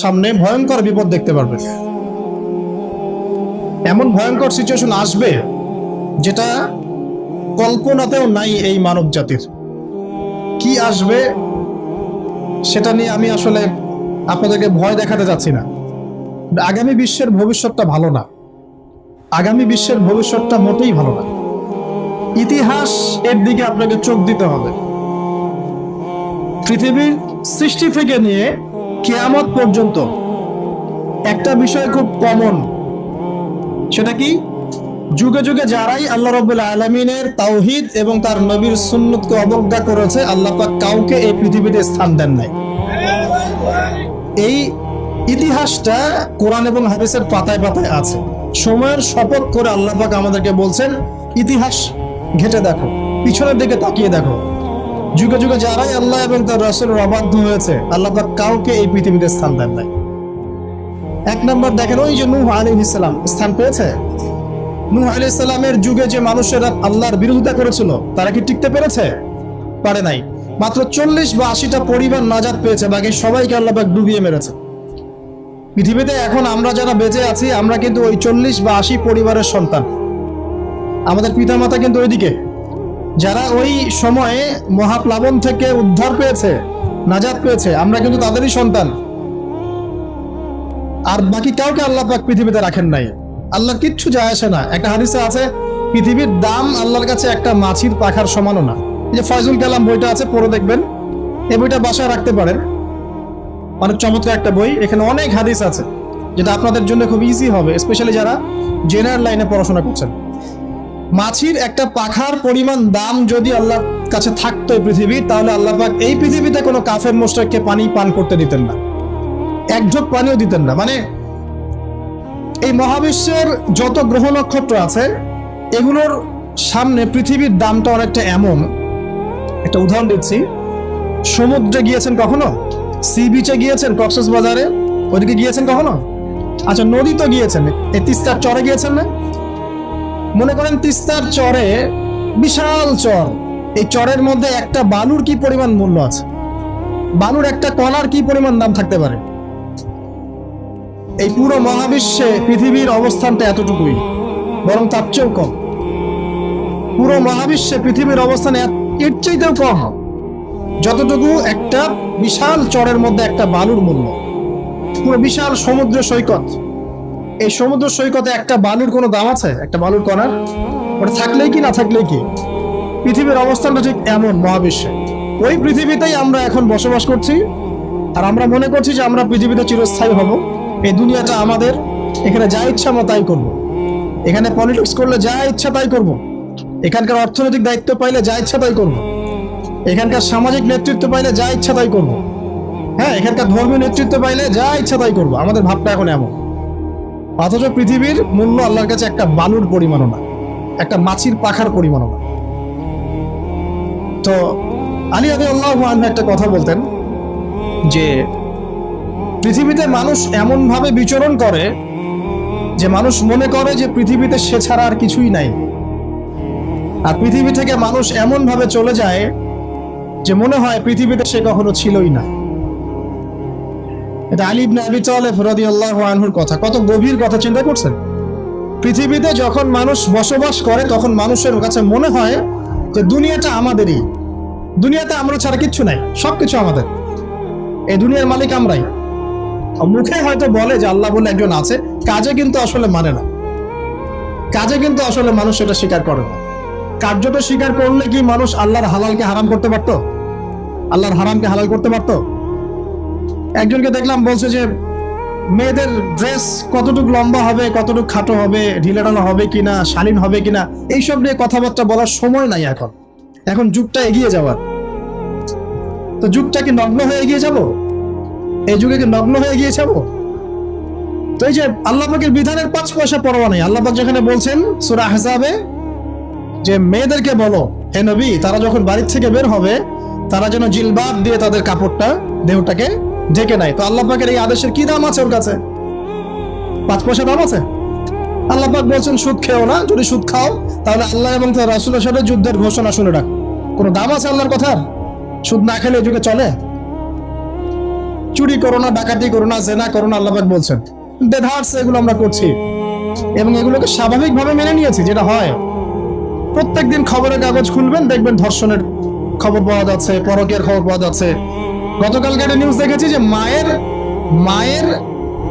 সামনে ভয়ঙ্কর বিপদ দেখতে পারবেন। এমন ভয়ঙ্কর সিচুয়েশন আসবে যেটা কল্পনাতেও নাই এই মানব জাতির। কি আসবে সেটা নিয়ে আমি আসলে আপনাদেরকে ভয় দেখাতে যাচ্ছি না। আগামী বিশ্বের ভবিষ্যৎটা ভালো না, আগামী বিশ্বের ভবিষ্যৎটা মোটেই ভালো না। ইতিহাস এর দিকে আপনাকে চোখ দিতে হবে। পৃথিবীর সৃষ্টি থেকে নিয়ে কিয়ামত পর্যন্ত একটা বিষয় খুব কমন, সেটা কি? যুগে যুগে যারাই আল্লাহ রাব্বুল আলামিনের তাওহীদ এবং তার নবীর সুন্নতকে অবজ্ঞা করেছে, আল্লাহ পাক কাউকে এই পৃথিবীতে স্থান দেন নাই। এই ইতিহাসটা কোরআন এবং হাদিসের পাতায় পাতায় আছে। সময়ের শপথ করে আল্লাহ পাক আমাদেরকে বলছেন, ইতিহাস ঘেঁটে দেখো, পিছনের দিকে তাকিয়ে দেখো। যুগে যুগে যারাই আল্লাহ এবং তার রাসূলের অবাধ্য হয়েছে, আল্লাহ পাক কাউকে এই পৃথিবীতে স্থান দেন নাই। এক নম্বর দেখেন, ওই যে নূহ আলাইহিস সালাম স্থান পেয়েছে। নূহ আলাইহিস সালামের যুগে যে মানুষেরা আল্লাহর বিরোধিতা করেছিল, তারা কি টিকতে পেরেছে? পারে নাই। মাত্র 40 বা 80টা পরিবার নাজাত পেয়েছে, বাকি সবাইকে আল্লাহ পাক ডুবিয়ে মেরেছে। পৃথিবীতে এখন আমরা যারা বেঁচে আছি, আমরা কিন্তু ওই 40 বা 80 পরিবারের সন্তান। আমাদের পিতামাতা কিন্তু ওইদিকে, যারা ওই সময়ে মহাপ্লাবন থেকে উদ্ধার পেয়েছে, নাজাত পেয়েছে, আমরা কিন্তু তাদেরই সন্তান। আর বাকি কাউকে আল্লাহ পাক পৃথিবীতে রাখেন নাই। আল্লাহর কিচ্ছু যায় আসে না। একটা হাদিসে আছে, পৃথিবীর দাম আল্লাহর কাছে একটা মাছির পাখার সমানও না। এই যে ফয়জুল কালাম বইটা আছে, পড়ে দেখবেন। এই বইটা বাসায় রাখতে পারেন, অনেক চমৎকার একটা বই। এখানে অনেক হাদিস আছে যেটা আপনাদের জন্য খুব ইজি হবে, স্পেশালি যারা জেনারেল লাইনে পড়াশোনা করছেন। মাছির একটা পাখার পরিমাণ দাম যদি আল্লাহর কাছে থাকতো এই পৃথিবী, তাহলে আল্লাহ পাক এই পৃথিবীতে কোনো কাফের মুশরিককে পানি পান করতে দিতেন না, এক ঢোক পানিও দিতেন না। মানে এই মহাবিশ্বের যত গ্রহ নক্ষত্র আছে, এগুলোর সামনে পৃথিবীর দামটা অনেকটা এমন। একটা উদাহরণ দিচ্ছি, সমুদ্রে গিয়েছেন কখনো? সি বিচে গিয়েছেন? কক্সবাজারে ওইদিকে গিয়েছেন কখনো? আচ্ছা, নদী তো গিয়েছেন। এই তিস্তার চরে গিয়েছেন না? মনে করেন তিস্তার চরে বিশাল চর, এই চরের মধ্যে একটা বালুর কি পরিমাণ মূল্য আছে? বালুর একটা কণার কি পরিমাণ দাম থাকতে পারে? এই পুরো মহাবিশ্বে পৃথিবীর অবস্থানটা এতটুকুই, বরং তার চেয়েও কম। পুরো মহাবিশ্বে পৃথিবীর অবস্থান এর চাইতেও কম, যতটুকু একটা বিশাল চরের মধ্যে একটা বালুর মূল্য। পুরো বিশাল সমুদ্র সৈকত, এই সমুদ্র সৈকতে একটা বালুর কোনো দাম আছে? একটা বালুর কণার? ওটা থাকলেই কি না থাকলেই কি? পৃথিবীর অবস্থানটা ঠিক এমন মহাবিশ্বে। ওই পৃথিবীতেই আমরা এখন বসবাস করছি, আর আমরা মনে করছি যে আমরা পৃথিবীতে চিরস্থায়ী হব। এই দুনিয়াটা আমাদের, এখানে যা ইচ্ছা আমরা তাই করব। এখানে পলিটিক্স করলে যা ইচ্ছা তাই করব। এখানকার অর্থনৈতিক দায়িত্ব পাইলে যা ইচ্ছা তাই করব। এখানকার সামাজিক নেতৃত্ব পাইলে যা ইচ্ছা তাই করব। হ্যাঁ, এখানকার ধর্মীয় নেতৃত্ব পাইলে যা ইচ্ছা তাই করব। আমাদের ভাবটা এখন এমন। অথচ পৃথিবীর মূল্য আল্লাহর কাছে একটা বালুর পরিমাণও না, একটা মাছির পাখার পরিমাণও না। তো আলী রাদিয়াল্লাহু আনহু একটা কথা বলতেন যে পৃথিবীতে মানুষ এমন ভাবে বিচরণ করে যে মানুষ মনে করে যে পৃথিবীতে সে ছাড়া আর কিছুই নাই। আর পৃথিবী থেকে মানুষ এমন ভাবে চলে যায় যে মনে হয় পৃথিবীতে সে কখনো ছিলই না। এটা আলী ইবনে আবি তালেব রাদিয়াল্লাহু আনহুর কথা। কত গভীর কথা চিন্তা করছেন? পৃথিবীতে যখন মানুষ বসবাস করে, তখন মানুষের কাছে মনে হয় যে দুনিয়াটা আমাদেরই, দুনিয়াতে আমরা ছাড়া কিচ্ছু নাই, সবকিছু আমাদের, এই দুনিয়ার মালিক আমরাই। মুখে হয়তো বলে যে আল্লাহ বলে একজন আছে, কাজে কিন্তু আসলে মানে না। কাজে কিন্তু আসলে মানুষ সেটা স্বীকার করে না। কার্যত স্বীকার করলে কি মানুষ আল্লাহর হালালকে হারাম করতে পারতো? আল্লাহর হারামকে হালাল করতে পারতো? একজনকে দেখলাম বলছে যে মেয়েদের ড্রেস কতটুকু লম্বা হবে, কতটুকু খাটো হবে, ঢিলেঢালা হবে কিনা, শালীন হবে কিনা, এইসব নিয়ে কথাবার্তা বলার সময় নাই এখন। এখন যুগটা এগিয়ে যাওয়ার। তো যুগটা কি নগ্ন হয়ে এগিয়ে যাব? এই যুগে কি নগ্ন হয়ে এগিয়ে যাব? তো এই যে আল্লাহ পাকের বিধানের 5 পয়সা পরোয়া নেই। আল্লাহ পাক যেখানে বলছেন সূরা আহজাবে যে মেয়েদেরকে বলো হে নবী, তারা যখন বাড়ি থেকে বের হবে, তারা যেন জিলবাব দিয়ে তাদের কাপড়টা, দেহটাকে ঢেকে নেয়। তো আল্লাহ পাকের এই আদেশের কি দাম আছে ওর কাছে? 5 পয়সা দাম আছে? আল্লাহ পাক বলছেন সুদ খেও না, যদি সুদ খাও তাহলে আল্লাহ এবং তার রাসূলের সাথে যুদ্ধের ঘোষণা শুনে রাখো। কোনো দাম আছে আল্লাহর কথা? সুদ না খেলে এই যুগে চলে? চুরি করো না, ডাকাতি করো না, জেনা করো না, আল্লাহ পাক বলছেন। দেধার্স এগুলো আমরা করছি এবং এগুলোকে স্বাভাবিকভাবে মেনে নিয়েছি, যেটা হয়। প্রত্যেকদিন খবরের কাগজ খুলবেন, দেখবেন ধর্ষণের খবর পাওয়া যাচ্ছে, পরকীয়ার খবর পাওয়া যাচ্ছে। গতকালকে একটা নিউজ দেখেছি যে মায়ের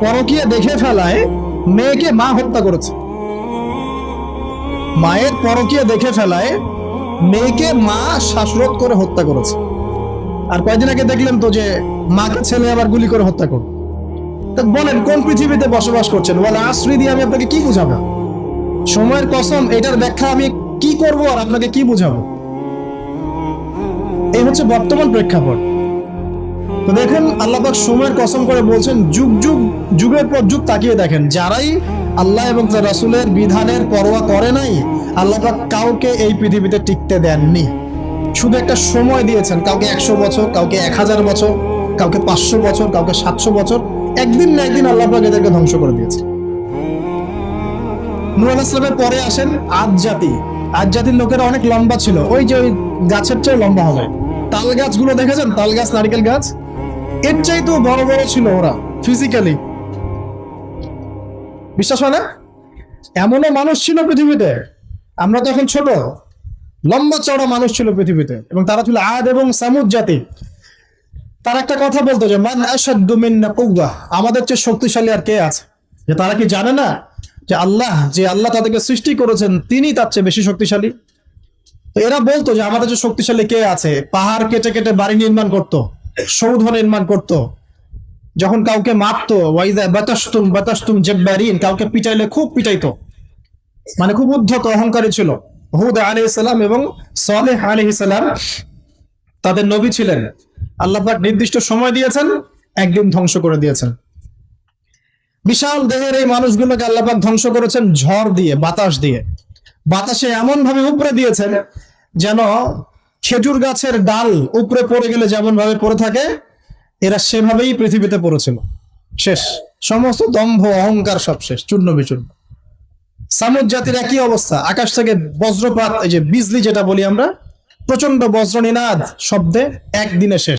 পরকীয়া দেখে ফেলায় মেয়েকে মা হত্যা করেছে। মায়ের পরকীয়া দেখে ফেলায় মেয়েকে মা শ্বাসরোধ করে হত্যা করেছে। আর কয়েকদিন আগে দেখলেন তো যে মাকে ছেলে আবার গুলি করে হত্যা করল। তা বলেন কোন পৃথিবীতে বসবাস করছেন? বলে আসরি দিয়ে আমি আপনাকে কি বুঝাবো? সময়ের কসম, এটার ব্যাখ্যা আমি কি করব আর আপনাকে কি বুঝাবো? এই হচ্ছে বর্তমান প্রেক্ষাপট। তো দেখেন আল্লাহ পাক সময়ের কসম করে বলছেন, যুগের পর যুগ তাকিয়ে দেখেন, যারাই আল্লাহ এবং তার রাসূলের বিধানের পরোয়া করে নাই, আল্লাহ পাক কাউকে এই পৃথিবীতে টিকতে দেননি। শুধু একটা সময় দিয়েছেন, কাউকে 100 বছর, কাউকে 1000 বছর, কাউকে 500 বছর, কাউকে 700 বছর। একদিন না একদিন আল্লাহ পাক এদেরকে ধ্বংস করে দিয়েছে। নূহ আলাইহিস সালামের পরে আসেন আদ জাতির লোকেরা অনেক লম্বা ছিল, ওই যে ওই গাছের চেয়ে লম্বা হবে। তাল গাছগুলো দেখেছেন? তাল গাছ, নারকেল গাছ, এর চাইতেও বড় বড় ছিল ওরা ফিজিক্যালি। বিশ্বাস হয় না? এমনও মানুষ ছিল পৃথিবীতে, আমরা তো এখন ছোট, লম্বা চড়া মানুষ ছিল পৃথিবীতে, এবং তারা ছিল আদ এবং সামুদ জাতি। তারা একটা কথা বলতো যে মান আশাদ্দু মিন্না কুওয়া, আমাদের চেয়ে শক্তিশালী আর কে আছে? যে তারা কি জানে না যে আল্লাহ তাদেরকে সৃষ্টি করেছেন তিনি তার চেয়ে বেশি শক্তিশালী? তো এরা বলতো যে আমাদের যে শক্তিশালী কে আছে? পাহাড় কেটে কেটে বাড়ি নির্মাণ করত, সৌধ নির্মাণ করত। যখন কাউকে মারতো, ওয়াইদা বাতাসতুম জাব্বারিন, কাউকে পিটাইলে খুব পিটাইতো, মানে খুব উদ্ধত অহংকারী ছিল। হুদ আলাইহিস সালাম এবং সালেহ আলাইহিস সালাম তাদের নবী ছিলেন। আল্লাহ পাক নির্দিষ্ট সময় দিয়েছেন, একদিন ধ্বংস করে দিয়েছেন। বিশাল দেহের এই মানুষগুলোকে আল্লাহ পাক ধ্বংস করেছেন ঝড় দিয়ে, বাতাস দিয়ে। বাতাসে এমন ভাবে উপরে দিয়েছেন যেন খেজুর গাছের ডাল উপরে পড়ে গেলে যেমন ভাবে পড়ে থাকে, এরা সেভাবেই পৃথিবীতে পড়েছিল। শেষ, সমস্ত দম্ভ অহংকার সব শেষ, চূর্ণ বিচূর্ণ। সামুদ জাতির একই অবস্থা, আকাশ থেকে বজ্রপাত, এই যে বিজলি যেটা বলি আমরা, প্রচন্ড বজ্রনিনাদ শব্দে একদিনে শেষ।